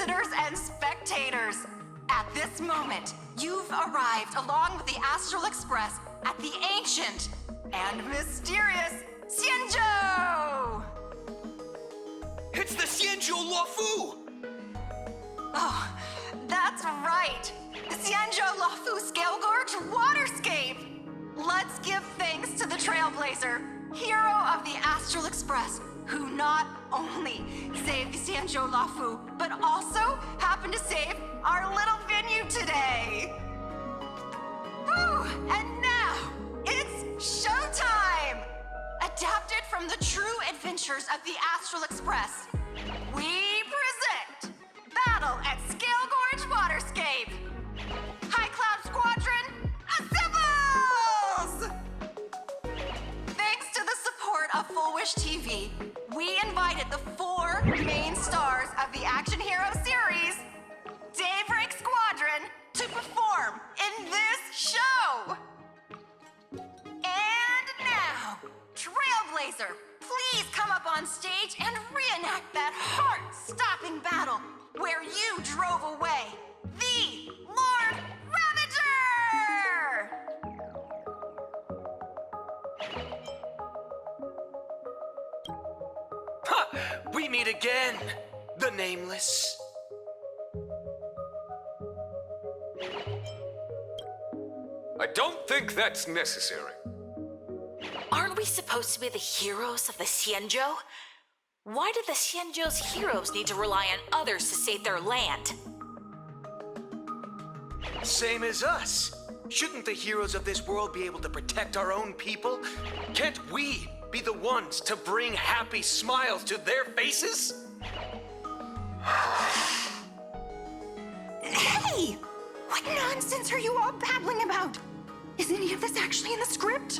visitors and spectators. At this moment, you've arrived along with the Astral Express at the ancient and mysterious Xianzhou! It's the Xianzhou Luofu! Oh, that's right! The Xianzhou Luofu Scale Gorge Waterscape! Let's give thanks to the Trailblazer, hero of the Astral Express, who not only saved the Xianzhou Luofu, but also happened to save our little venue today! Whew, and now, it's showtime! Adapted from the true adventures of the Astral Express, we present Battle at Scale Gorge Waterscape! High Cloud Squadron, assembles! Thanks to the support of Full Wish TV, we invited the 4 main stars of the Action Hero series, Daybreak Squadron, to perform in this show! And now, Trailblazer, please come up on stage and reenact that heart-stopping battle where you drove away the Lord Ravager! Ha! We meet again, the Nameless. I don't think that's necessary. Aren't we supposed to be the heroes of the Xianzhou? Why do the Xianzhou's heroes need to rely on others to save their land? Same as us. Shouldn't the heroes of this world be able to protect our own people? Can't we be the ones to bring happy smiles to their faces? Hey! What nonsense are you all babbling about? Is any of this actually in the script?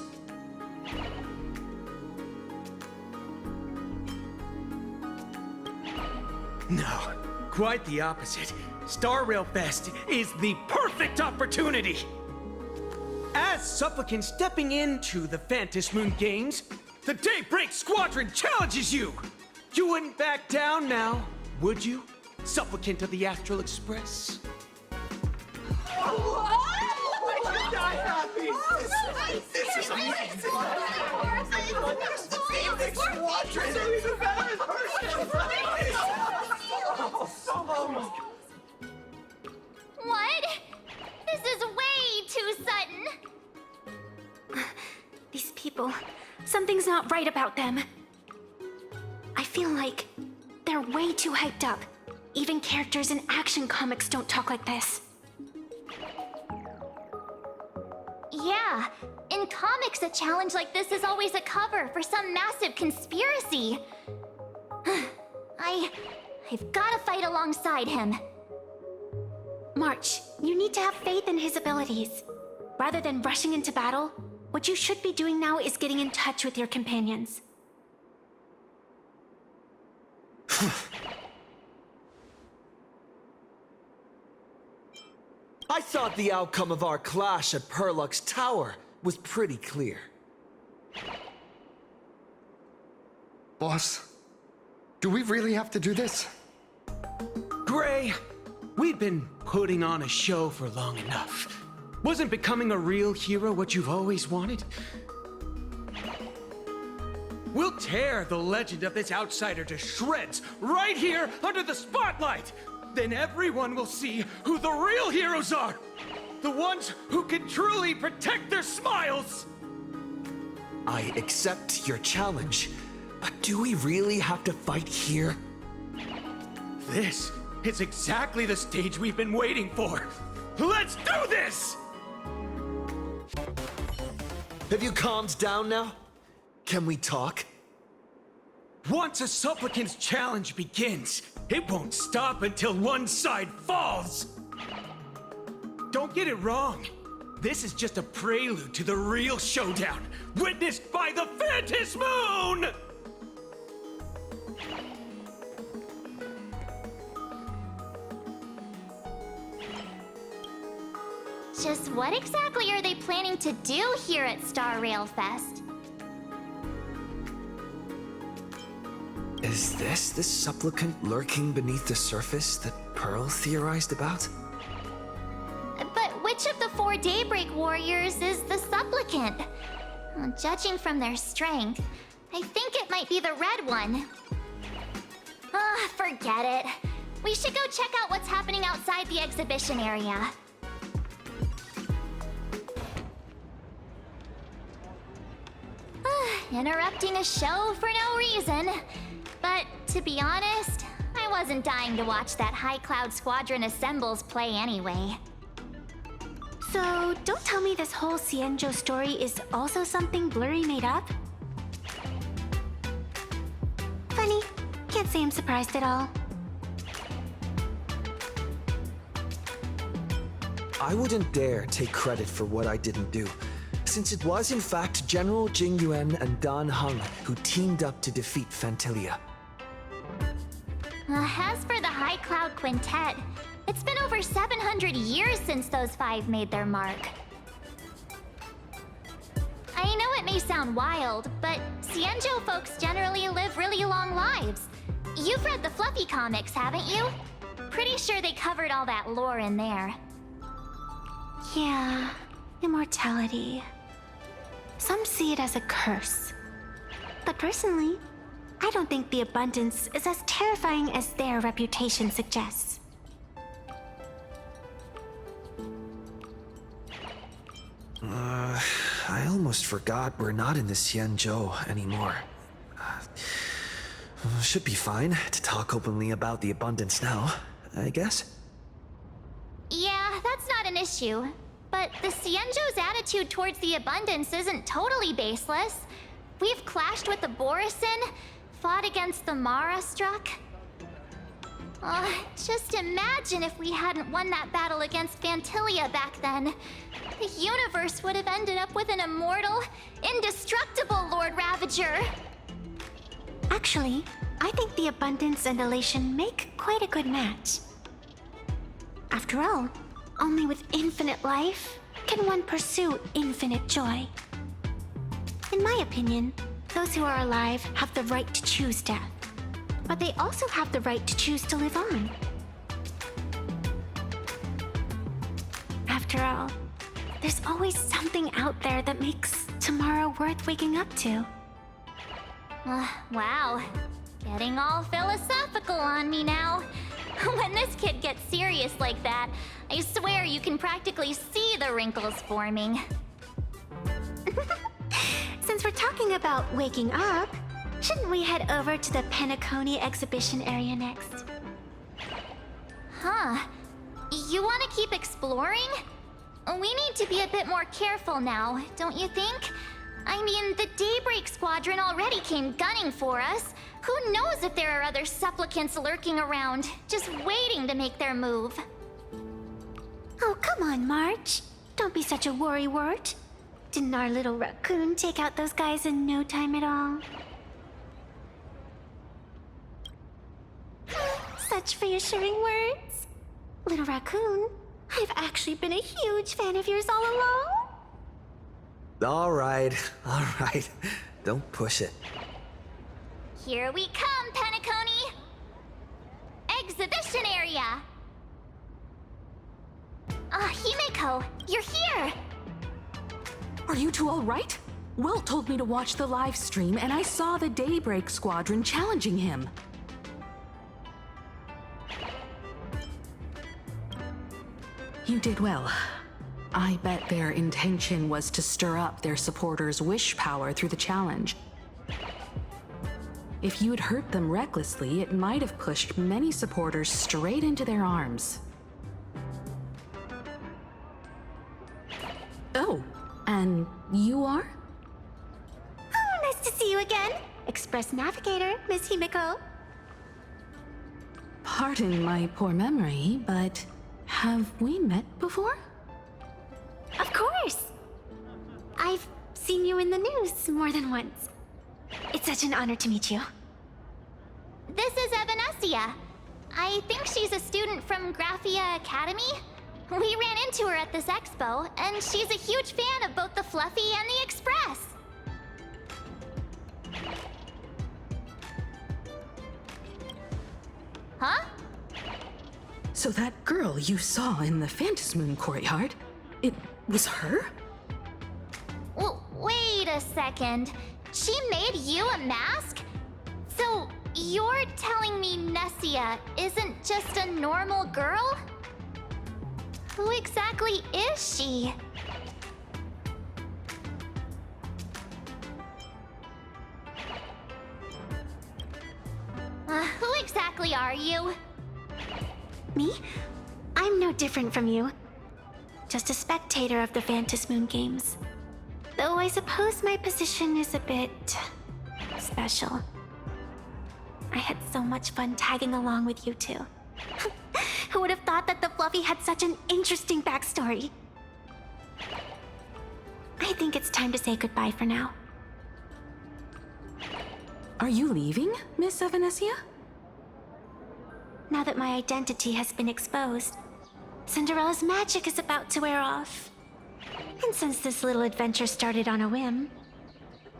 No, quite the opposite. Star Rail Fest is the perfect opportunity! As supplicants stepping into the Phantom Moon Games, the Daybreak Squadron challenges you! You wouldn't back down now, would you, supplicant of the Astral Express? This is amazing! Daybreak Squadron! What? This is way too sudden. These people, something's not right about them. I feel like they're way too hyped up. Even characters in action comics don't talk like this. Yeah, in comics, a challenge like this is always a cover for some massive conspiracy. I've gotta fight alongside him. March, you need to have faith in his abilities. Rather than rushing into battle, what you should be doing now is getting in touch with your companions. I thought the outcome of our clash at Perlux Tower was pretty clear. Boss, do we really have to do this? Gray, we've been putting on a show for long enough. Wasn't becoming a real hero what you've always wanted? We'll tear the legend of this outsider to shreds right here under the spotlight! Then everyone will see who the real heroes are! The ones who can truly protect their smiles! I accept your challenge, but do we really have to fight here? This is exactly the stage we've been waiting for! Let's do this! Have you calmed down now? Can we talk? Once a supplicant's challenge begins, it won't stop until one side falls! Don't get it wrong. This is just a prelude to the real showdown, witnessed by the Phantom Moon! Just what exactly are they planning to do here at Star Rail Fest? Is this the supplicant lurking beneath the surface that Pearl theorized about? But which of the 4 Daybreak Warriors is the supplicant? Well, judging from their strength, I think it might be the red one. Forget it. We should go check out what's happening outside the exhibition area. Interrupting a show for no reason. But to be honest, I wasn't dying to watch that High Cloud Squadron Assembles play anyway. So, don't tell me this whole Xianzhou story is also something Blurry made up? Funny. Can't say I'm surprised at all. I wouldn't dare take credit for what I didn't do, since it was in fact General Jing Yuan and Dan Heng who teamed up to defeat Fantilia. As for the High Cloud Quintet, it's been over 700 years since those 5 made their mark. I know it may sound wild, but Xianzhou folks generally live really long lives. You've read the Fluffy comics, haven't you? Pretty sure they covered all that lore in there. Yeah, immortality. Some see it as a curse. But personally, I don't think the abundance is as terrifying as their reputation suggests. I almost forgot we're not in the Xianzhou anymore. Should be fine to talk openly about the abundance now, I guess. Yeah, that's not an issue. But the Xianzhou's attitude towards the abundance isn't totally baseless. We've clashed with the Borisin, fought against the Mara struck. Just imagine if we hadn't won that battle against Fantilia back then. The universe would have ended up with an immortal, indestructible Lord Ravager. Actually, I think the abundance and elation make quite a good match. After all, only with infinite life can one pursue infinite joy. In my opinion, those who are alive have the right to choose death, but they also have the right to choose to live on. After all, there's always something out there that makes tomorrow worth waking up to. Wow. Getting all philosophical on me now. When this kid gets serious like that, I swear you can practically see the wrinkles forming. Since we're talking about waking up, shouldn't we head over to the Penacony exhibition area next? Huh. You want to keep exploring? We need to be a bit more careful now, don't you think? I mean, the Daybreak Squadron already came gunning for us. Who knows if there are other supplicants lurking around, just waiting to make their move. Oh, come on, March. Don't be such a worrywart. Didn't our little raccoon take out those guys in no time at all? Such reassuring words. Little raccoon, I've actually been a huge fan of yours all along. All right. Don't push it. Here we come, Penacony! Exhibition area! Himeko, you're here! Are you two all right? Will told me to watch the live stream, and I saw the Daybreak Squadron challenging him. You did well. I bet their intention was to stir up their supporters' wish power through the challenge. If you'd hurt them recklessly, it might have pushed many supporters straight into their arms. Oh, and you are? Oh, nice to see you again. Express Navigator, Miss Himeko. Pardon my poor memory, but have we met before? Of course. I've seen you in the news more than once. It's such an honor to meet you. This is Evanescia. I think she's a student from Graphia Academy. We ran into her at this expo, and she's a huge fan of both the Fluffy and the Express. So that girl you saw in the Phantasmoon courtyard, it was her? Wait a second. She made you a mask? So you're telling me Nessia isn't just a normal girl? Who exactly is she? Who exactly are you? Me? I'm no different from you. Just a spectator of the Phantasmoon games. Though I suppose my position is a bit special. I had so much fun tagging along with you two. Who would have thought that the Fluffy had such an interesting backstory? I think it's time to say goodbye for now. Are you leaving, Miss Evanescia? Now that my identity has been exposed, Cinderella's magic is about to wear off. And since this little adventure started on a whim,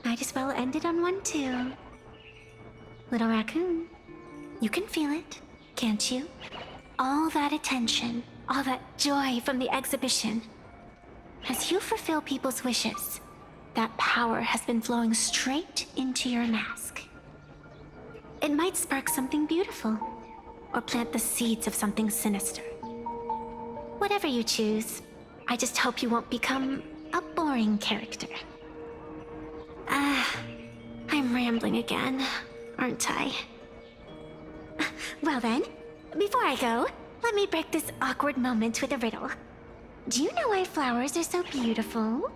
might as well end it on one too. Little raccoon, you can feel it, can't you? All that attention, all that joy from the exhibition. As you fulfill people's wishes, that power has been flowing straight into your mask. It might spark something beautiful, or plant the seeds of something sinister. Whatever you choose, I just hope you won't become a boring character. I'm rambling again, aren't I? Well then, before I go, let me break this awkward moment with a riddle. Do you know why flowers are so beautiful?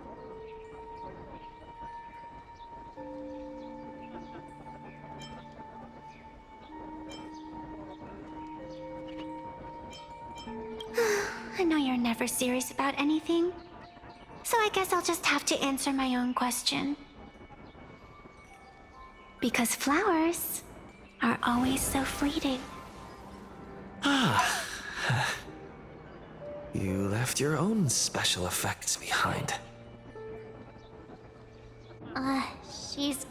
I know you're never serious about anything, so I guess I'll just have to answer my own question. Because flowers are always so fleeting. You left your own special effects behind. She's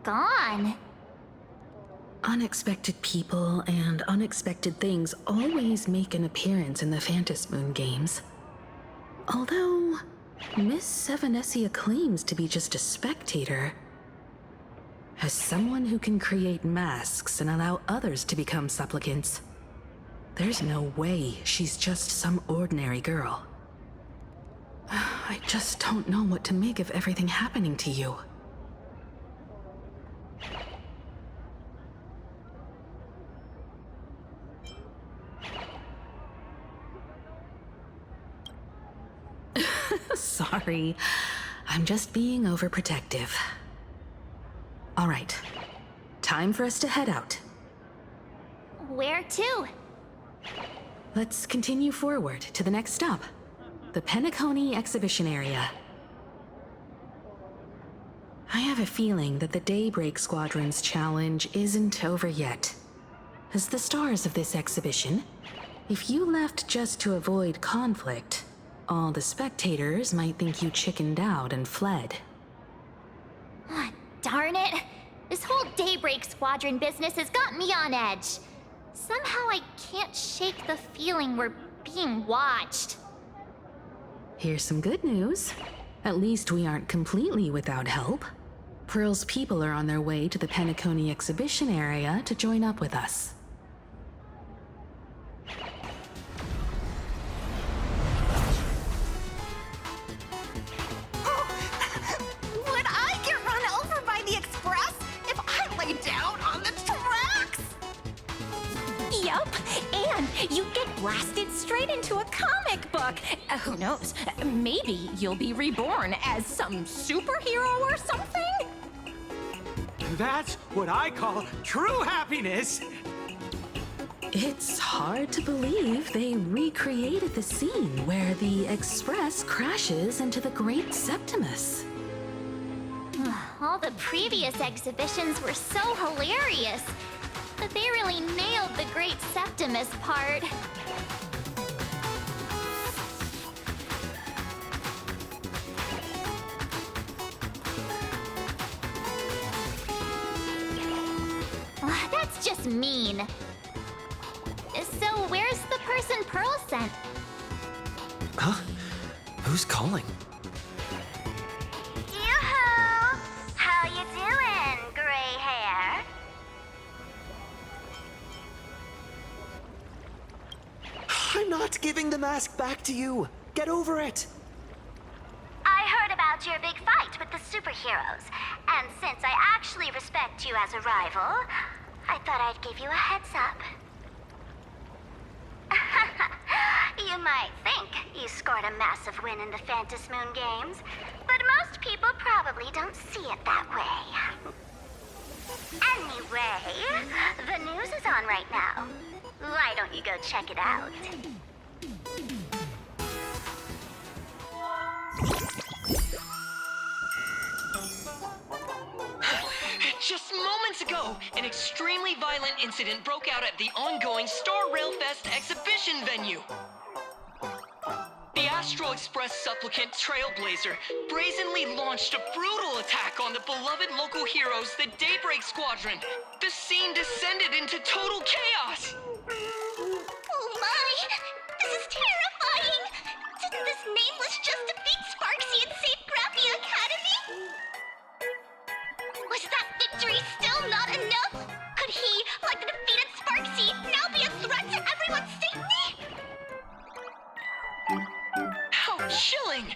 gone. Unexpected people and unexpected things always make an appearance in the Phantasmoon games. Although, Miss Evanescia claims to be just a spectator. As someone who can create masks and allow others to become supplicants, there's no way she's just some ordinary girl. I just don't know what to make of everything happening to you. Sorry, I'm just being overprotective. All right, time for us to head out. Where to? Let's continue forward to the next stop, the Penacony exhibition area. I have a feeling that the Daybreak Squadron's challenge isn't over yet. As the stars of this exhibition, if you left just to avoid conflict, all the spectators might think you chickened out and fled. Darn it! This whole Daybreak Squadron business has got me on edge. Somehow I can't shake the feeling we're being watched. Here's some good news. At least we aren't completely without help. Pearl's people are on their way to the Penacony exhibition area to join up with us. Would I get run over by the express if I lay down on the tracks? Yup, and you get blasted straight into a comic book. Who knows? Maybe you'll be reborn as some superhero or something? That's what I call true happiness. It's hard to believe they recreated the scene where the Express crashes into the Great Septimus. All the previous exhibitions were so hilarious, but they really nailed the Great Septimus part. That's just mean. So where's the person sent. Huh? Who's calling? Yoo-hoo! How you doing, gray hair? I'm not giving the mask back to you. Get over it. I heard about your big fight with the superheroes, and since I actually respect you as a rival, I thought I'd give you a heads up. You might think you scored a massive win in the Phantom Moon Games, but most people probably don't see it that way. Anyway, the news is on right now. Why don't you go check it out? Just moments ago, an extremely violent incident broke out at the ongoing Star Railfest exhibition venue. The Astral Express supplicant Trailblazer brazenly launched a brutal attack on the beloved local heroes, the Daybreak Squadron. The scene descended into total chaos. Oh my! This is terrifying! Didn't this nameless just defeat Sparksy and save Grappy Academy? Was that victory still not enough? Could he, like the defeated Sparksy, now be a threat to everyone's safety? How chilling!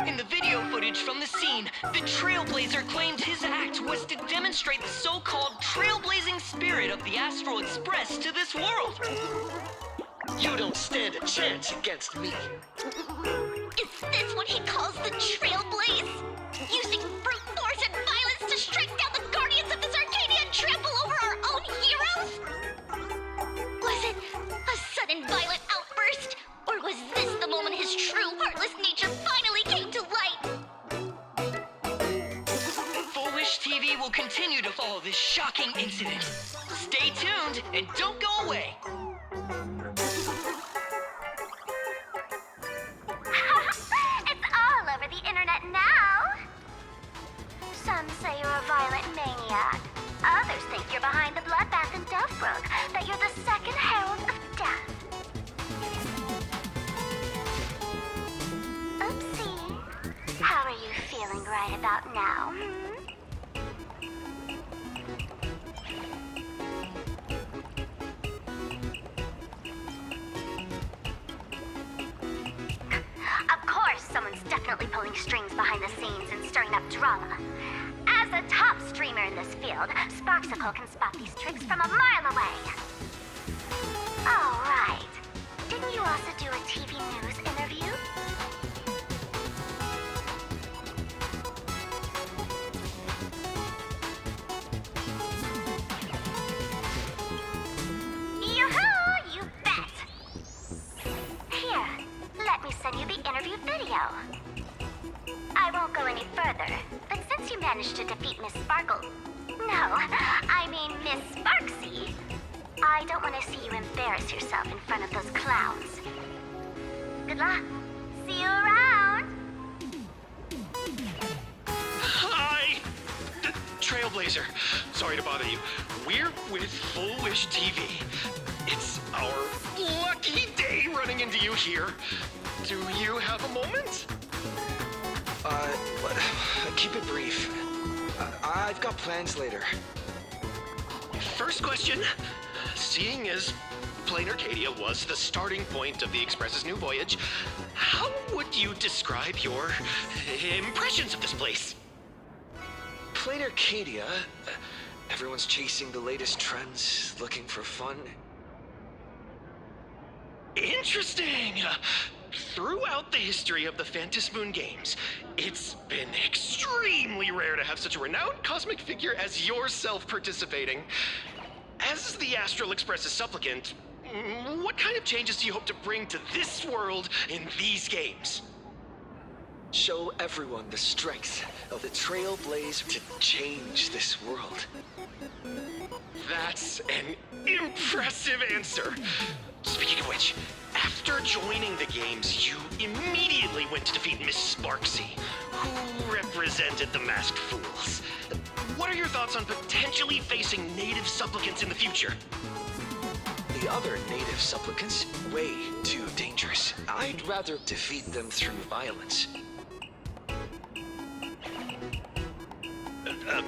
In the video footage from the scene, the Trailblazer claimed his act was to demonstrate the so-called trailblazing spirit of the Astral Express to this world. You don't stand a chance against me. Is this what he calls the Trailblaze? Using brute force and violence to strike down the guardians of this Arcadia and trample over our own heroes? Was it a sudden violent outburst? Or was this the moment his true heartless nature finally came to light? Foolish TV will continue to follow this shocking incident. Stay tuned and don't go away. It's all over the internet now. Some say you're a violent maniac. Others think you're behind the bloodbath in Deathbrook, that you're the second herald of death. Oopsie. How are you feeling right about now, Of course, someone's definitely pulling strings behind the scenes and stirring up drama. As a top streamer in this field, Sparksicle can spot these tricks from a mile away. Oh, right. Didn't you also do a TV news interview? Yoo-hoo! You bet! Here, let me send you the interview video. I won't go any further, but since you managed to defeat Miss Sparkle... No, I mean Miss Sparksy, I don't want to see you embarrass yourself in front of those clowns. Good luck. See you around. Hi! Trailblazer. Sorry to bother you. We're with Full Wish TV. It's our lucky day running into you here. Do you have a moment? Keep it brief. I've got plans later. First question. Seeing as Planarcadia was the starting point of the Express's new voyage, how would you describe your impressions of this place? Planarcadia. Everyone's chasing the latest trends, looking for fun. Interesting! Throughout the history of the Phantom Moon Games, it's been extremely rare to have such a renowned cosmic figure as yourself participating. As the Astral Express's supplicant, what kind of changes do you hope to bring to this world in these games? Show everyone the strength of the Trailblazer to change this world. That's an impressive answer. Speaking of which, after joining the games, you immediately went to defeat Miss Sparksy, who represented the Masked Fools. What are your thoughts on potentially facing native supplicants in the future? The The other native supplicants, way too dangerous. I'd rather defeat them through violence.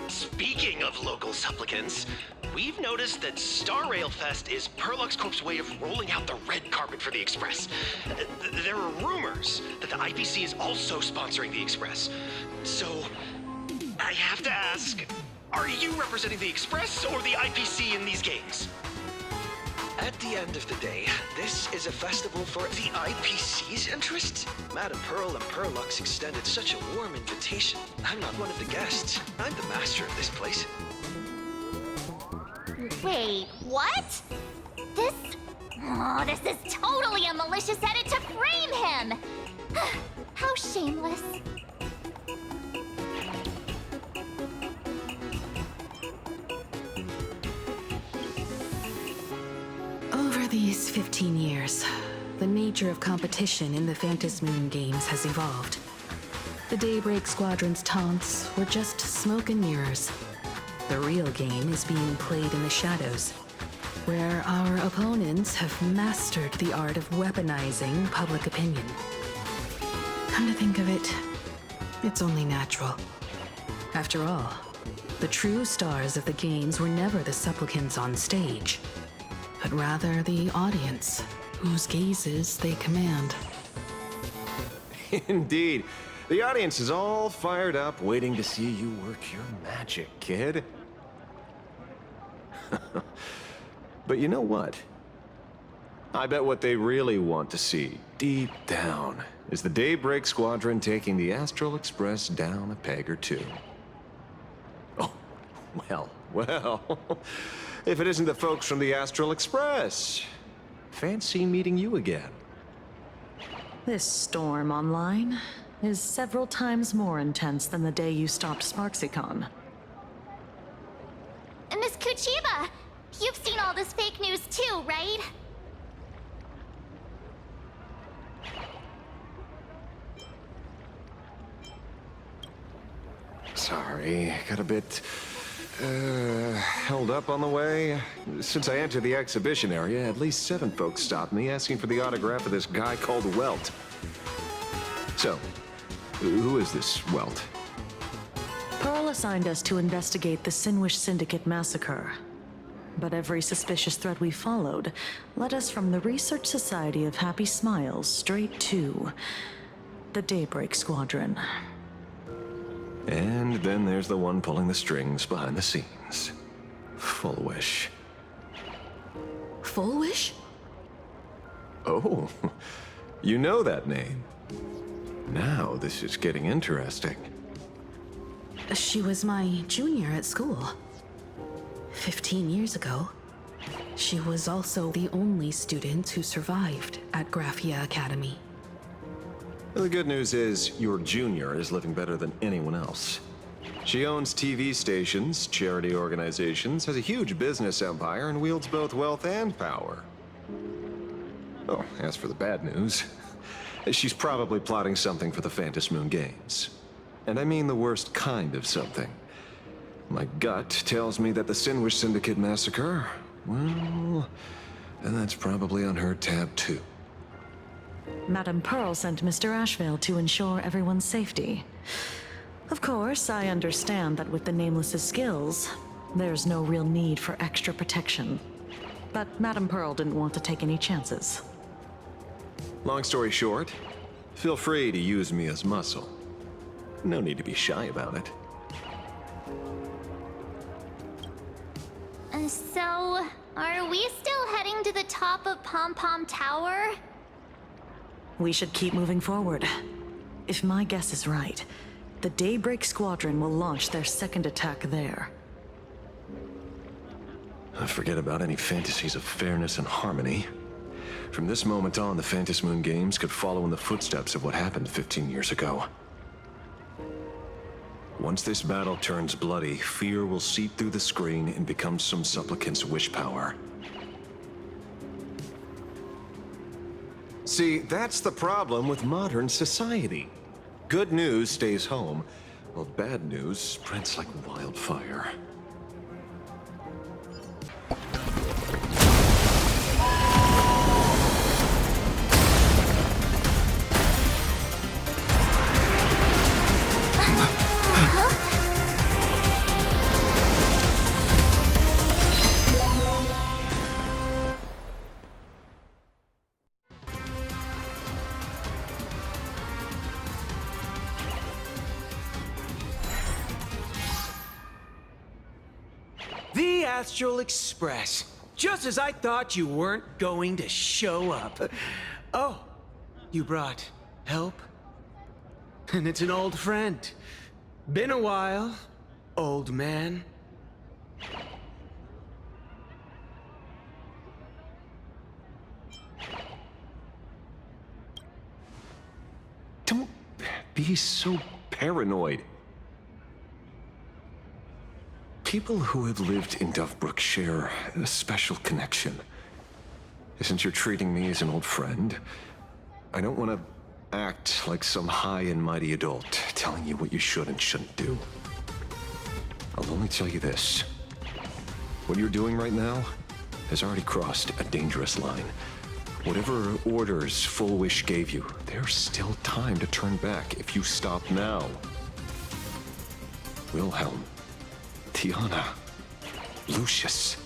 Speaking of local supplicants, we've noticed that Star Rail Fest is Perlux Corp's way of rolling out the red carpet for the Express. There are rumors that the IPC is also sponsoring the Express. So, I have to ask, are you representing the Express or the IPC in these games? At the end of the day, this is a festival for the IPC's interests. Madame Pearl and Perlux extended such a warm invitation. I'm not one of the guests. I'm the master of this place. Wait, what? This is totally a malicious edit to frame him! How shameless. Over these 15 years, the nature of competition in the Phantasmoon games has evolved. The Daybreak Squadron's taunts were just smoke and mirrors. The real game is being played in the shadows, where our opponents have mastered the art of weaponizing public opinion. Come to think of it, it's only natural. After all, the true stars of the games were never the supplicants on stage, but rather the audience, whose gazes they command. Indeed. The audience is all fired up, waiting to see you work your magic, kid. But you know what? I bet what they really want to see, deep down, is the Daybreak Squadron taking the Astral Express down a peg or two. Oh, well. If it isn't the folks from the Astral Express. Fancy meeting you again. This storm online is several times more intense than the day you stopped SparksyCon. Miss Kuchiba, you've seen all this fake news too, right? Sorry, got a bit held up on the way. Since I entered the exhibition area, at least 7 folks stopped me asking for the autograph of this guy called Welt. So, who is this Welt? Pearl assigned us to investigate the Sinwish Syndicate massacre. But every suspicious thread we followed led us from the Research Society of Happy Smiles straight to the Daybreak Squadron. And then there's the one pulling the strings behind the scenes. Fullwish. Fullwish? Oh, you know that name. Now this is getting interesting. She was my junior at school. 15 years ago. She was also the only student who survived at Graphia Academy. The good news is, your junior is living better than anyone else. She owns TV stations, charity organizations, has a huge business empire, and wields both wealth and power. Oh, as for the bad news, she's probably plotting something for the Phantasmoon Games. And I mean the worst kind of something. My gut tells me that the Sinwish Syndicate massacre, well, then that's probably on her tab too. Madame Pearl sent Mr. Ashvale to ensure everyone's safety. Of course, I understand that with the Nameless's skills, there's no real need for extra protection. But Madame Pearl didn't want to take any chances. Long story short, feel free to use me as muscle. No need to be shy about it. So, are we still heading to the top of Pom Pom Tower? We should keep moving forward. If my guess is right, the Daybreak Squadron will launch their second attack there. Forget about any fantasies of fairness and harmony. From this moment on, the Phantasmoon Games could follow in the footsteps of what happened 15 years ago. Once this battle turns bloody, fear will seep through the screen and become some supplicant's wish power. See, that's the problem with modern society. Good news stays home, while bad news spreads like wildfire. Astral Express. Just as I thought you weren't going to show up. Oh, you brought help? And it's an old friend. Been a while, old man. Don't be so paranoid. People who have lived in Dovebrook share a special connection. Since you're treating me as an old friend, I don't want to act like some high and mighty adult telling you what you should and shouldn't do. I'll only tell you this. What you're doing right now has already crossed a dangerous line. Whatever orders Full Wish gave you, there's still time to turn back if you stop now. Wilhelm, Tiana, Lucius,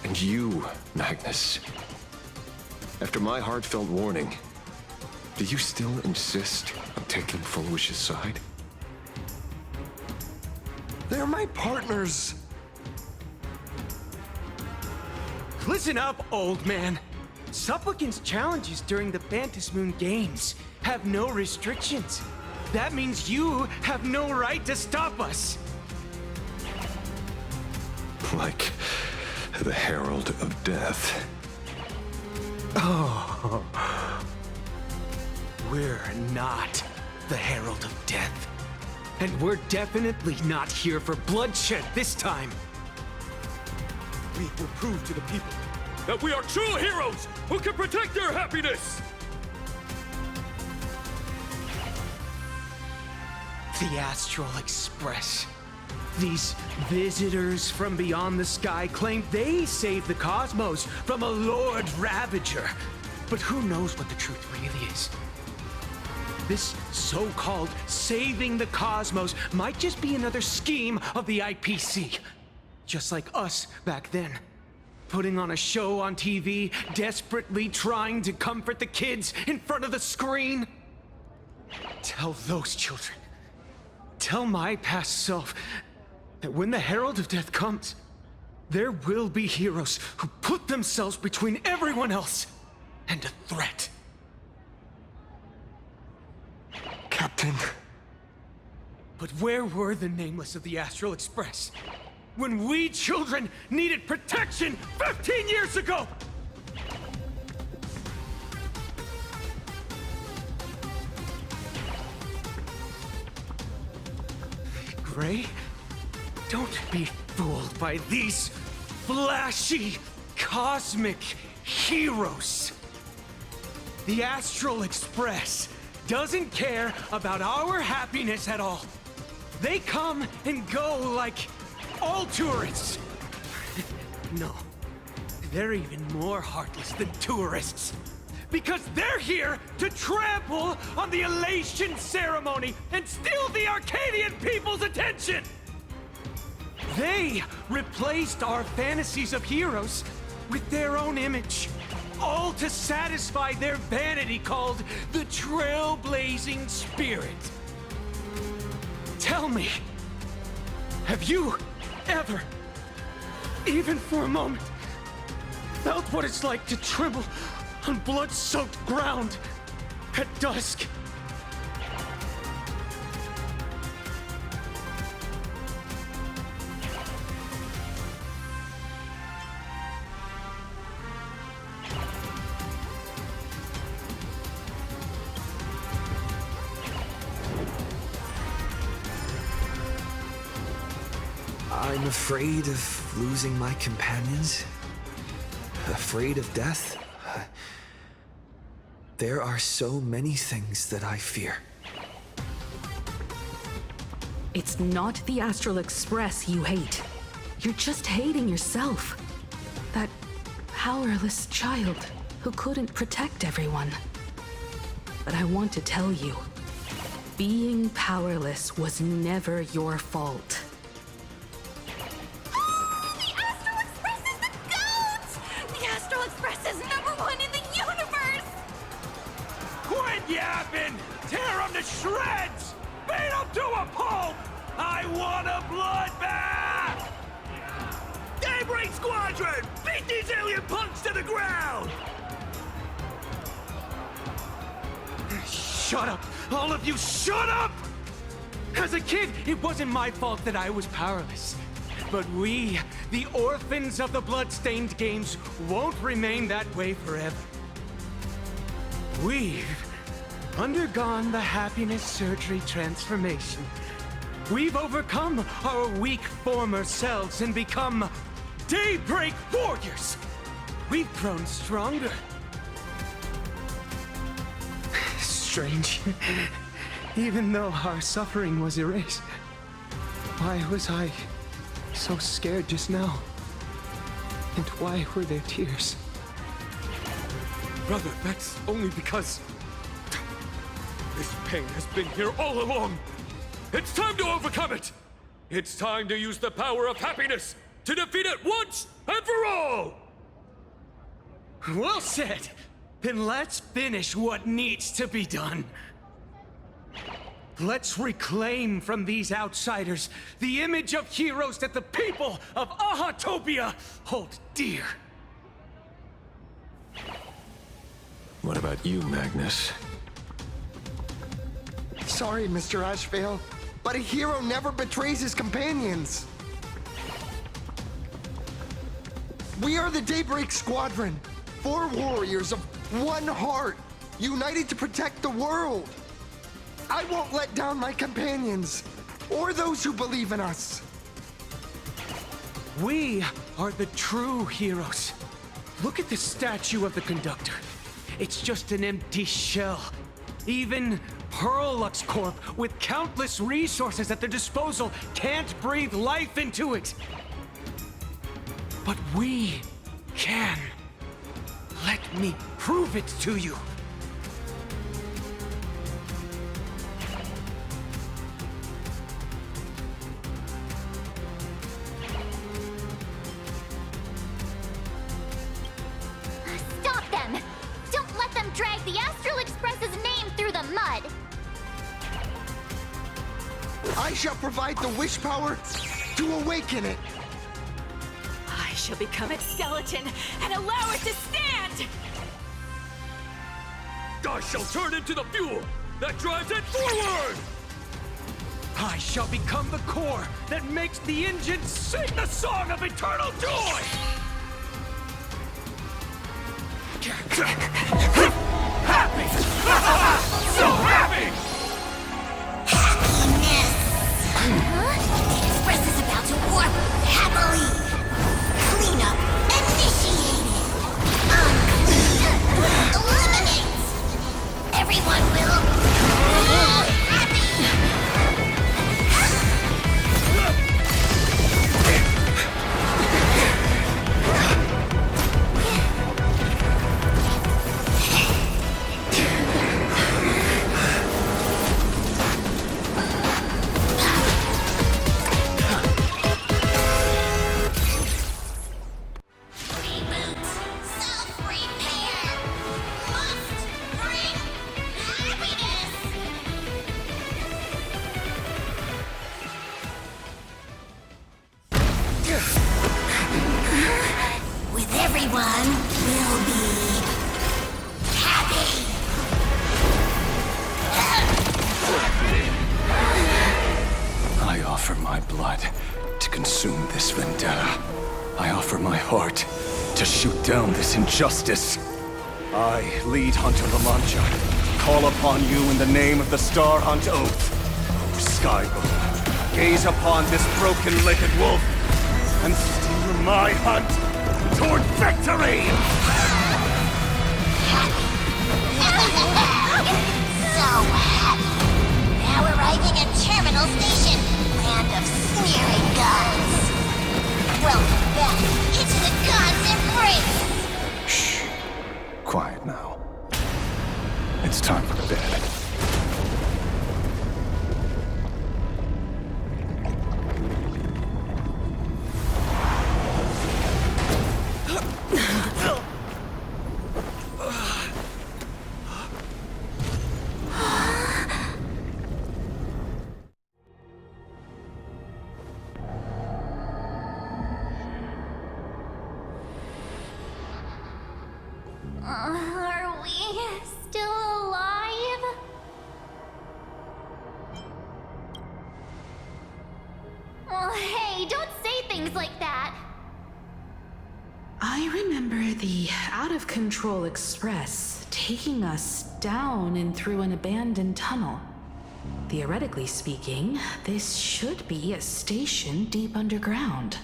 and you, Magnus. After my heartfelt warning, do you still insist on taking Full Wish's side? They're my partners. Listen up, old man. Supplicant's challenges during the Phantasmoon Games have no restrictions. That means you have no right to stop us. Like the Herald of Death. Oh. We're not the Herald of Death. And we're definitely not here for bloodshed this time. We will prove to the people that we are true heroes who can protect their happiness! The Astral Express. These visitors from beyond the sky claim they saved the cosmos from a Lord Ravager. But who knows what the truth really is? This so-called saving the cosmos might just be another scheme of the IPC. Just like us back then. Putting on a show on TV, desperately trying to comfort the kids in front of the screen. Tell those children. Tell my past self that when the Herald of Death comes, there will be heroes who put themselves between everyone else and a threat. Captain. But where were the nameless of the Astral Express? When we children needed protection 15 years ago! Gray, don't be fooled by these flashy, cosmic heroes. The Astral Express doesn't care about our happiness at all. They come and go like all tourists. No, they're even more heartless than tourists. Because they're here to trample on the elation ceremony and steal the Arcadian people's attention! They replaced our fantasies of heroes with their own image, all to satisfy their vanity called the Trailblazing Spirit. Tell me, have you ever, even for a moment, felt what it's like to tremble on blood-soaked ground at dusk? I'm afraid of losing my companions. Afraid of death. There are so many things that I fear. It's not the Astral Express you hate. You're just hating yourself. That powerless child who couldn't protect everyone. But I want to tell you, being powerless was never your fault. The Astral Express is the GOAT! The Astral Express is #1 in the universe! Quit yapping! Tear them to shreds! Beat them to a pulp! I want a bloodbath! Squadron! Beat these alien punks to the ground! Shut up! All of you, shut up! As a kid, it wasn't my fault that I was powerless. But we, the orphans of the Bloodstained Games, won't remain that way forever. We've undergone the happiness surgery transformation. We've overcome our weak former selves and become Daybreak Warriors. We've grown stronger. Strange. Even though our suffering was erased, why was I so scared just now? And why were there tears? Brother, that's only because... this pain has been here all along. It's time to overcome it! It's time to use the power of happiness to defeat it once and for all! Well said! Then let's finish what needs to be done. Let's reclaim from these outsiders the image of heroes that the people of Ahatopia hold dear. What about you, Magnus? Sorry, Mr. Ashvale, but a hero never betrays his companions. We are the Daybreak Squadron, 4 warriors of one heart, united to protect the world. I won't let down my companions, or those who believe in us. We are the true heroes. Look at the statue of the conductor. It's just an empty shell. Even Pearlux Corp, with countless resources at their disposal, can't breathe life into it. But we can. Let me prove it to you. Stop them! Don't let them drag the Astral Express's name through the mud! I shall provide the wish power to awaken it. I shall become its skeleton and allow it to stand! I shall turn into the fuel that drives it forward! I shall become the core that makes the engine sing the song of eternal joy! Happy! So happy! The Express is about to warp happily. Cleanup initiated. Eliminate. Everyone will be happy. With everyone, we'll be happy. I offer my blood to consume this vendetta. I offer my heart to shoot down this injustice. I, lead Hunter Lamancha, call upon you in the name of the Star Hunt Oath. O Skybow, gaze upon this broken-legged wolf and steer my hunt toward victory! So happy. Now arriving at Terminal Station, land of sneering gods. Welcome back into the gods' embrace. Shh. Quiet now. It's time for bed. Are we still alive? Oh, hey, don't say things like that. I remember the out-of-control express taking us down and through an abandoned tunnel. Theoretically speaking, this should be a station deep underground.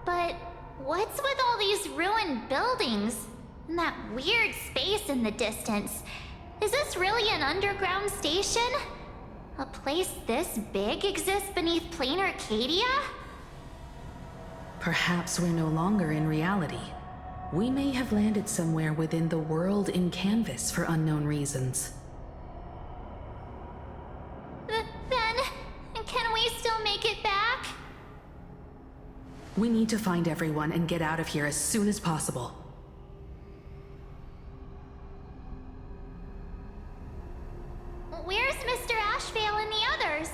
But what's with all these ruined buildings? And that weird space in the distance? Is this really an underground station? A place this big exists beneath Planarcadia? Perhaps we're no longer in reality. We may have landed somewhere within the world in canvas for unknown reasons. Then, can we still make it back? We need to find everyone and get out of here as soon as possible. Where's Mr. Ashvale and the others?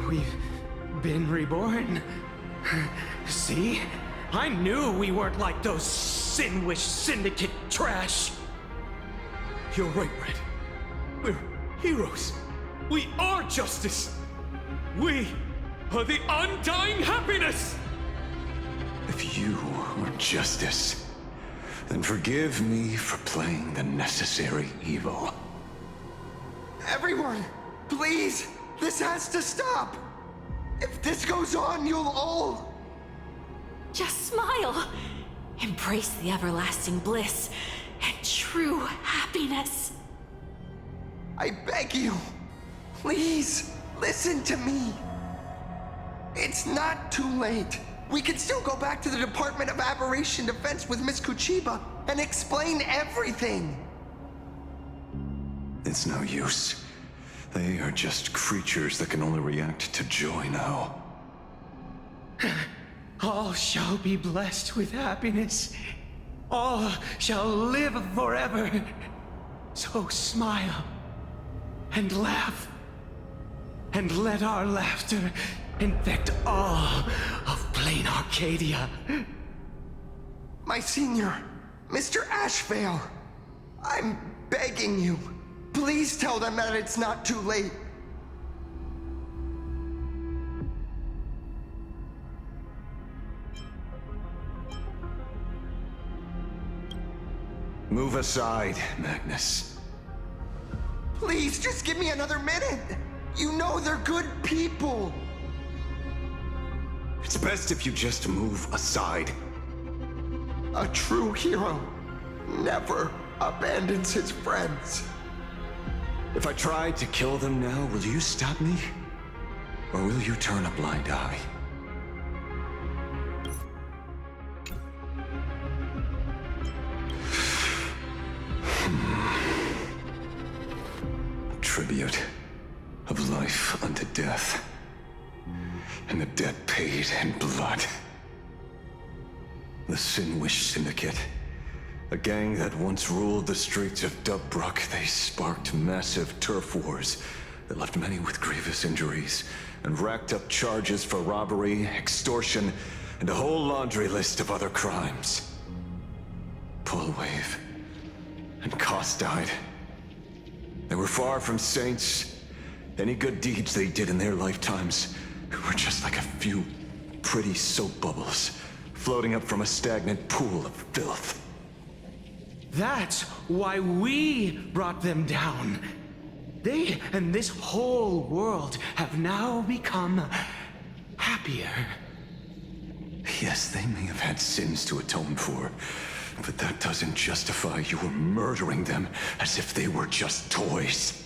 We've been reborn. See? I knew we weren't like those Sinwish Syndicate trash. You're right, Red. We're heroes. We are justice. We are the undying happiness! If you are justice, then forgive me for playing the necessary evil. Everyone, please! This has to stop! If this goes on, you'll all... Just smile. Embrace the everlasting bliss and true happiness. I beg you, please, listen to me. It's not too late. We can still go back to the Department of Aberration Defense with Miss Kuchiba and explain everything. It's no use. They are just creatures that can only react to joy now. All shall be blessed with happiness. All shall live forever. So smile and laugh. And let our laughter infect all of Planarcadia. My senior, Mr. Ashvale, I'm begging you. Please tell them that it's not too late. Move aside, Magnus. Please, just give me another minute. You know they're good people. It's best if you just move aside. A true hero never abandons his friends. If I tried to kill them now, will you stop me? Or will you turn a blind eye? Tribute of life unto death, and the debt paid in blood. The Sinwish Syndicate, a gang that once ruled the streets of Dubbrook. They sparked massive turf wars that left many with grievous injuries and racked up charges for robbery, extortion, and a whole laundry list of other crimes. Pullwave and Koss died. They were far from saints. Any good deeds they did in their lifetimes were just like a few pretty soap bubbles floating up from a stagnant pool of filth. That's why we brought them down. They and this whole world have now become happier. Yes, they may have had sins to atone for, but that doesn't justify your murdering them as if they were just toys.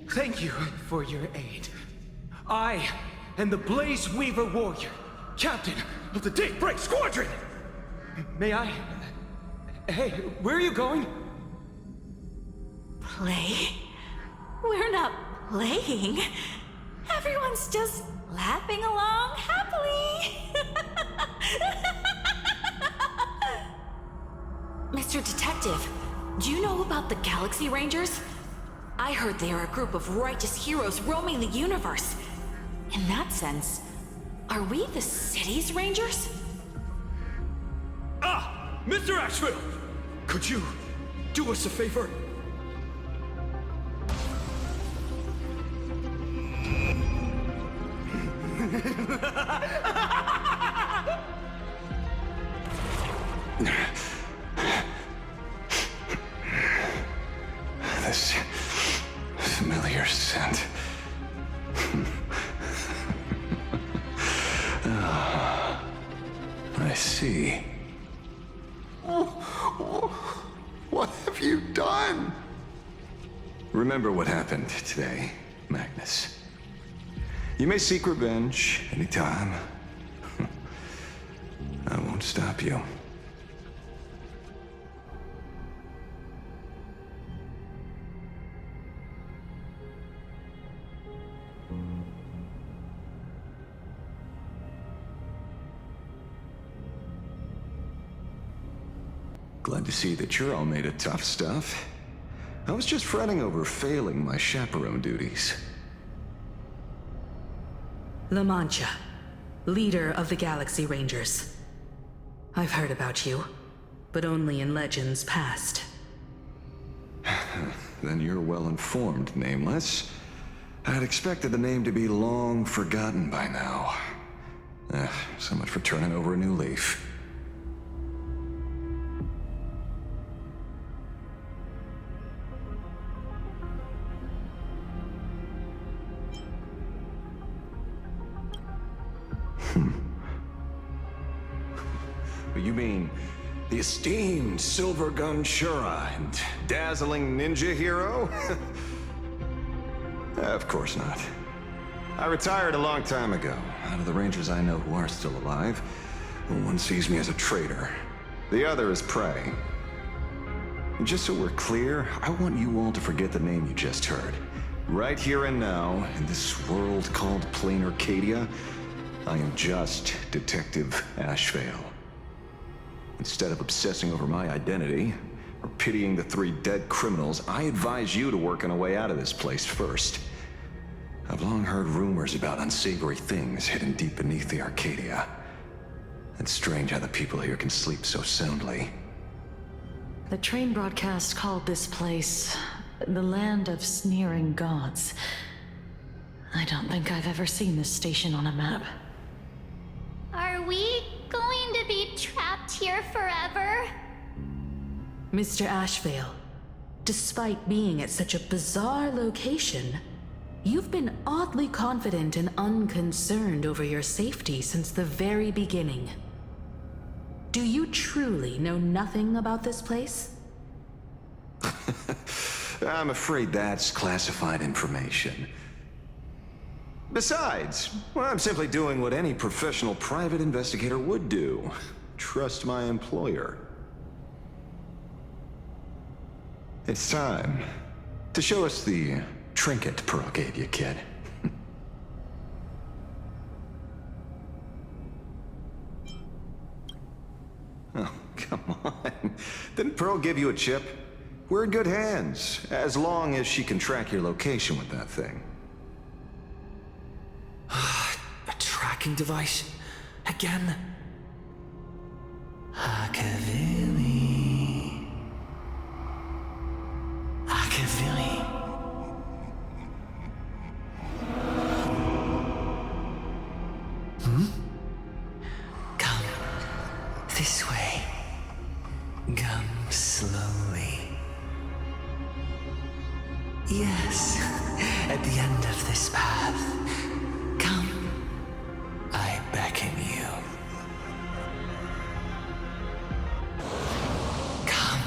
Thank you for your aid. I am the Blaze Weaver Warrior, captain of the Daybreak Squadron! May I... Hey, where are you going? Play? We're not playing. Everyone's just laughing along happily. Mr. Detective, do you know about the Galaxy Rangers? I heard they are a group of righteous heroes roaming the universe. In that sense, are we the city's rangers? Ah! Mr. Asheville! Could you do us a favor? This familiar scent. Ah, I see. What have you done? Remember what happened today, Magnus. You may seek revenge anytime. I won't stop you. Glad to see that you're all made of tough stuff. I was just fretting over failing my chaperone duties. La Mancha, leader of the Galaxy Rangers. I've heard about you, but only in legends past. Then you're well informed, Nameless. I'd expected the name to be long forgotten by now. So much for turning over a new leaf. You mean the esteemed Silver Gun Shura and dazzling ninja hero? Of course not. I retired a long time ago. Out of the Rangers I know who are still alive, one sees me as a traitor. The other is prey. And just so we're clear, I want you all to forget the name you just heard. Right here and now, in this world called Planarcadia, I am just Detective Ashevale. Instead of obsessing over my identity, or pitying the 3 dead criminals, I advise you to work on a way out of this place first. I've long heard rumors about unsavory things hidden deep beneath the Arcadia. It's strange how the people here can sleep so soundly. The train broadcast called this place the Land of Sneering Gods. I don't think I've ever seen this station on a map. Are we going to be trapped here forever? Mr. Ashevale, despite being at such a bizarre location, you've been oddly confident and unconcerned over your safety since the very beginning. Do you truly know nothing about this place? I'm afraid that's classified information. Besides, well, I'm simply doing what any professional private investigator would do. Trust my employer. It's time to show us the trinket Pearl gave you, kid. Oh, come on. Didn't Pearl give you a chip? We're in good hands, as long as she can track your location with that thing. A tracking device? Again? Akavili. Akavili. Come. This way. Come slowly. Yes, at the end of this path. Come. I beckon you. Come.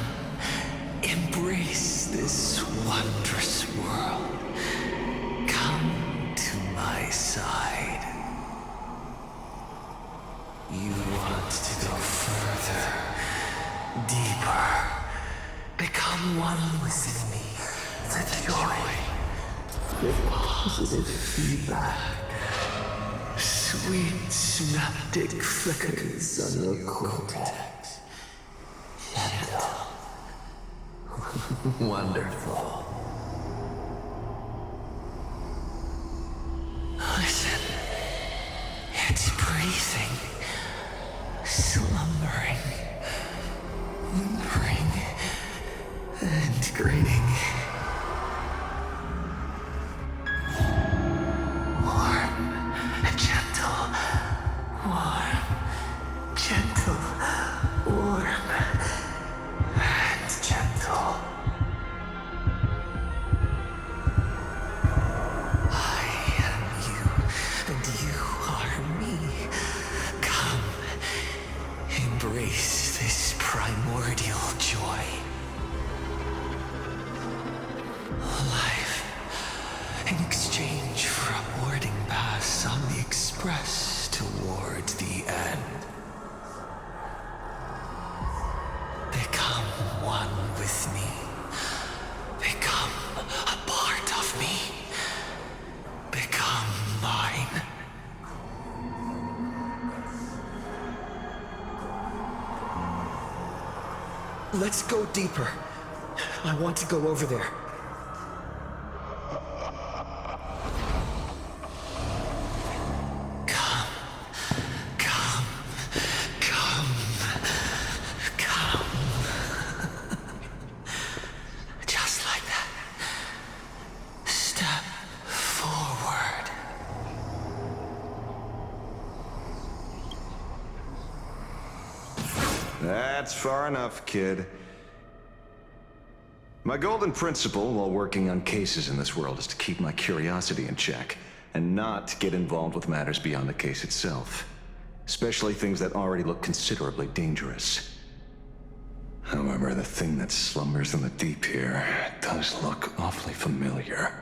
Embrace this wondrous world. Come to my side. You want to go further, deeper, become one with me, the joy, the positive feedback, sweet synaptic flickers on your cortex, gentle, wonderful. Let's go deeper. I want to go over there. Just like that. Step forward. That's far enough, kid. My golden principle while working on cases in this world is to keep my curiosity in check and not get involved with matters beyond the case itself, especially things that already look considerably dangerous. However, the thing that slumbers in the deep here does look awfully familiar.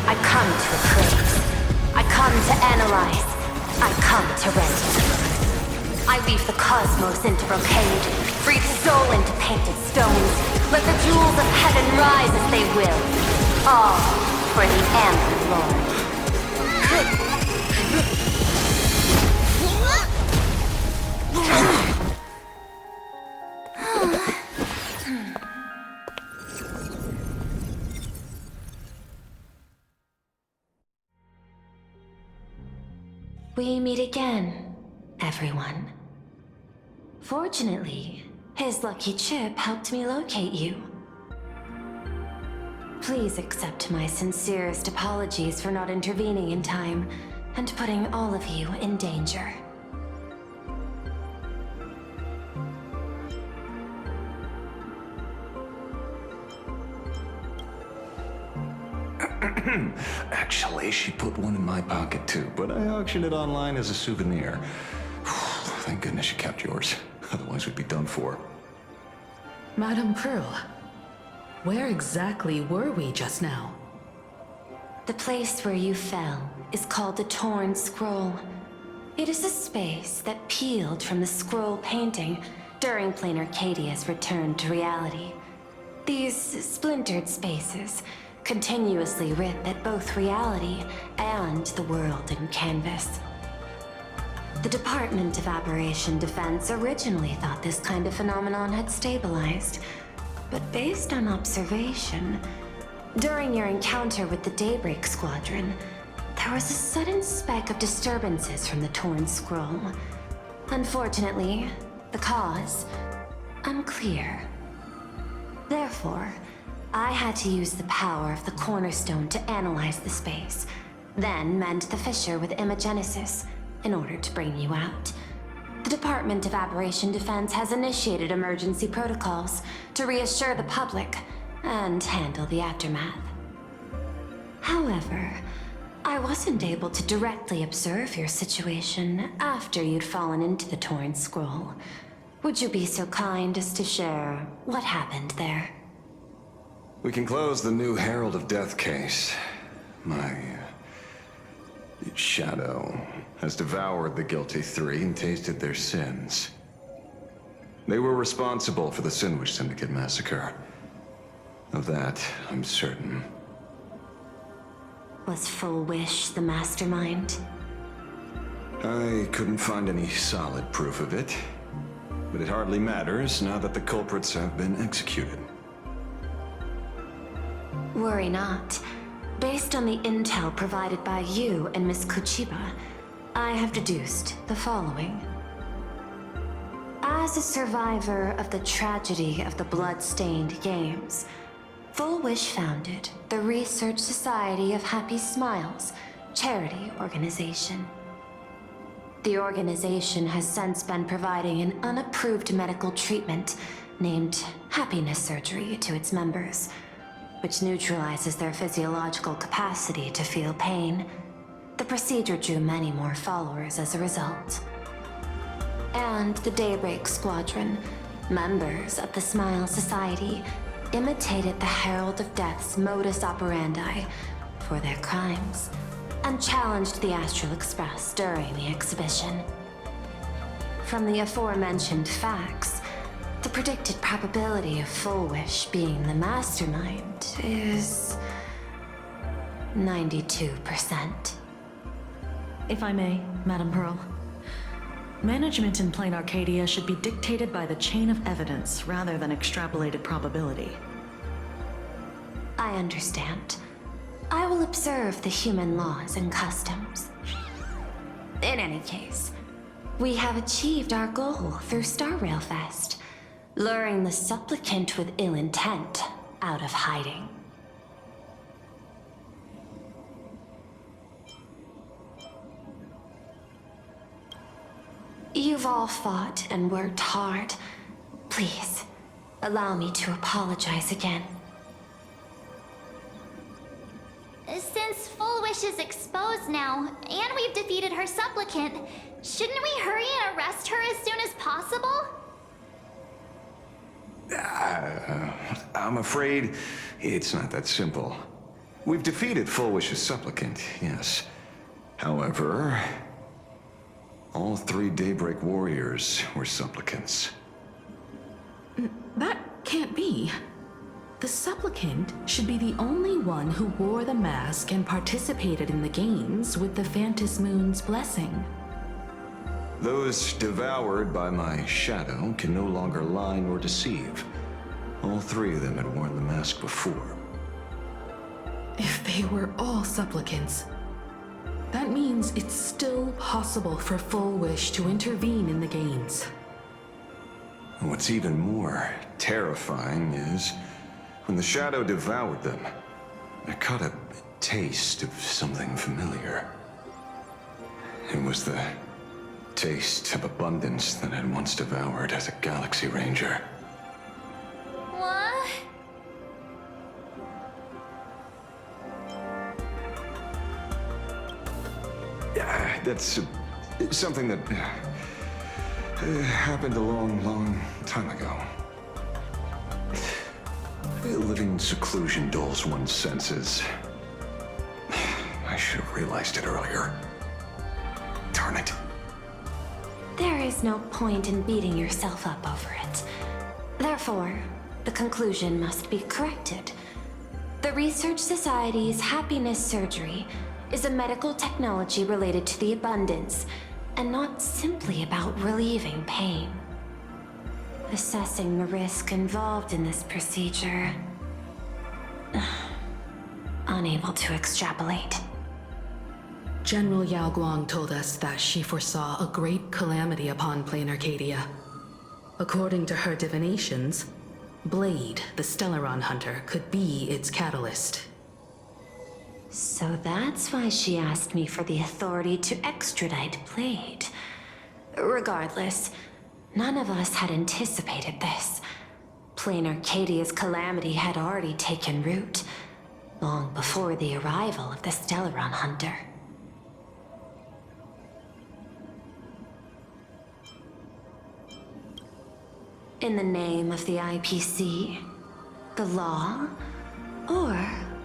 I come to appraise. I come to analyze. I come to render. I weave the cosmos into brocade, breathe soul into painted stones. Let the jewels of heaven rise as they will. All for the Amber Lord. We meet again, everyone. Fortunately, his lucky chip helped me locate you. Please accept my sincerest apologies for not intervening in time and putting all of you in danger. Actually, she put one in my pocket too, but I auctioned it online as a souvenir. Thank goodness you kept yours. Otherwise we'd be done for. Madame Pearl, where exactly were we just now? The place where you fell is called the Torn Scroll. It is a space that peeled from the scroll painting during Planarcadia's return to reality. These splintered spaces continuously rip at both reality and the world in canvas. The Department of Aberration Defense originally thought this kind of phenomenon had stabilized, but based on observation, during your encounter with the Daybreak Squadron, there was a sudden spike of disturbances from the Torn Scroll. Unfortunately, the cause, unclear. Therefore, I had to use the power of the Cornerstone to analyze the space, then mend the fissure with Imagenesis in order to bring you out. The Department of Aberration Defense has initiated emergency protocols to reassure the public and handle the aftermath. However, I wasn't able to directly observe your situation after you'd fallen into the Torn Scroll. Would you be so kind as to share what happened there? We can close the new Herald of Death case. My shadow has devoured the guilty three and tasted their sins. They were responsible for the Sinwish Syndicate massacre. Of that, I'm certain. Was Full Wish the mastermind? I couldn't find any solid proof of it, but it hardly matters now that the culprits have been executed. Worry not. Based on the intel provided by you and Miss Kuchiba, I have deduced the following. As a survivor of the tragedy of the Blood-Stained Games, Full Wish founded the Research Society of Happy Smiles, charity organization. The organization has since been providing an unapproved medical treatment named happiness surgery to its members, which neutralizes their physiological capacity to feel pain. The procedure drew many more followers as a result. And the Daybreak Squadron, members of the Smile Society, imitated the Herald of Death's modus operandi for their crimes, and challenged the Astral Express during the exhibition. From the aforementioned facts, the predicted probability of Full Wish being the mastermind is 92%. If I may, Madam Pearl. Management in Planarcadia should be dictated by the chain of evidence rather than extrapolated probability. I understand. I will observe the human laws and customs. In any case, we have achieved our goal through Star Rail Fest, luring the supplicant with ill intent out of hiding. You've all fought and worked hard. Please, allow me to apologize again. Since Full Wish is exposed now, and we've defeated her supplicant, shouldn't we hurry and arrest her as soon as possible? I'm afraid it's not that simple. We've defeated Full Wish's supplicant, yes. However, all 3 Daybreak warriors were supplicants. That can't be. The supplicant should be the only one who wore the mask and participated in the games with the Phantom Moon's blessing. Those devoured by my shadow can no longer lie nor deceive. All 3 of them had worn the mask before. If they were all supplicants, that means it's still possible for Full Wish to intervene in the games. What's even more terrifying is, when the shadow devoured them, I caught a taste of something familiar. It was the taste of abundance that I'd once devoured as a Galaxy Ranger. What? That's something that happened a long, long time ago. Living in seclusion dulls one's senses. I should have realized it earlier. Darn it. There is no point in beating yourself up over it. Therefore, the conclusion must be corrected. The Research Society's happiness surgery is a medical technology related to the abundance, and not simply about relieving pain. Assessing the risk involved in this procedure... unable to extrapolate. General Yao Guang told us that she foresaw a great calamity upon Planarcadia. According to her divinations, Blade, the Stellaron hunter, could be its catalyst. So that's why she asked me for the authority to extradite Blade. Regardless, none of us had anticipated this. Planarcadia's calamity had already taken root, long before the arrival of the Stellaron hunter. In the name of the IPC, the law, or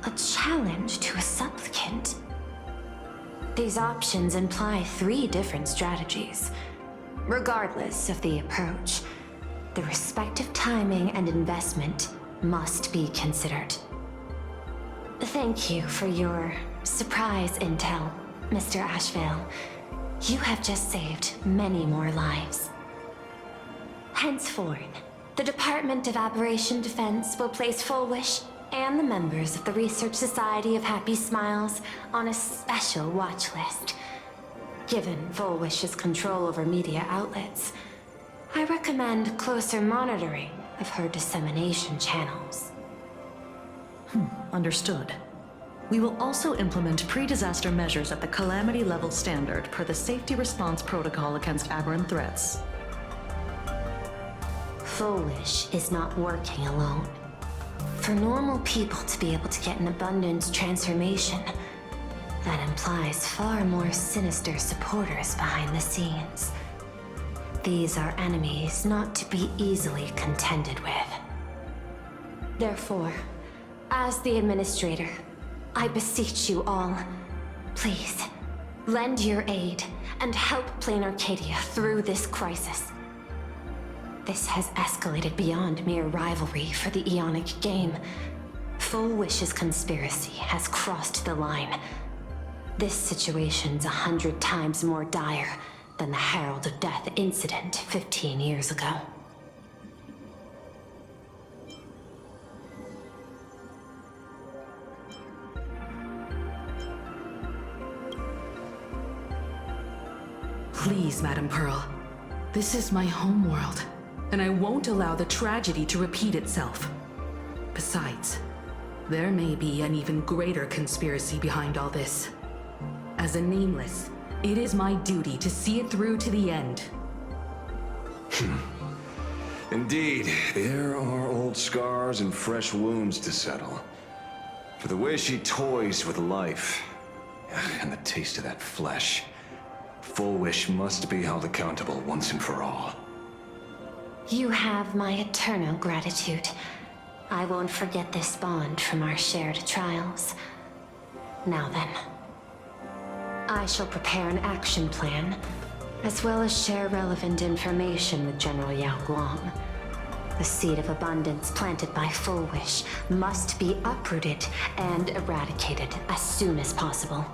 a challenge to a supplicant? These options imply 3 different strategies. Regardless of the approach, the respective timing and investment must be considered. Thank you for your surprise intel, Mr. Ashvale. You have just saved many more lives. Henceforth, the Department of Aberration Defense will place Full Wish and the members of the Research Society of Happy Smiles on a special watch list. Given Full Wish's control over media outlets, I recommend closer monitoring of her dissemination channels. Understood. We will also implement pre-disaster measures at the calamity level standard per the safety response protocol against aberrant threats. Full Wish is not working alone. For normal people to be able to get an abundance transformation, that implies far more sinister supporters behind the scenes. These are enemies not to be easily contended with. Therefore, as the administrator, I beseech you all, please, lend your aid and help Planarcadia through this crisis. This has escalated beyond mere rivalry for the Ionic game. Full Wish's conspiracy has crossed the line. This situation's 100 times more dire than the Herald of Death incident 15 years ago. Please, Madam Pearl. This is my homeworld, and I won't allow the tragedy to repeat itself. Besides, there may be an even greater conspiracy behind all this. As a Nameless, it is my duty to see it through to the end. Indeed, there are old scars and fresh wounds to settle. For the way she toys with life, and the taste of that flesh, Full Wish must be held accountable once and for all. You have my eternal gratitude. I won't forget this bond from our shared trials. Now then, I shall prepare an action plan, as well as share relevant information with General Yao Guang. The seed of abundance planted by Full Wish must be uprooted and eradicated as soon as possible.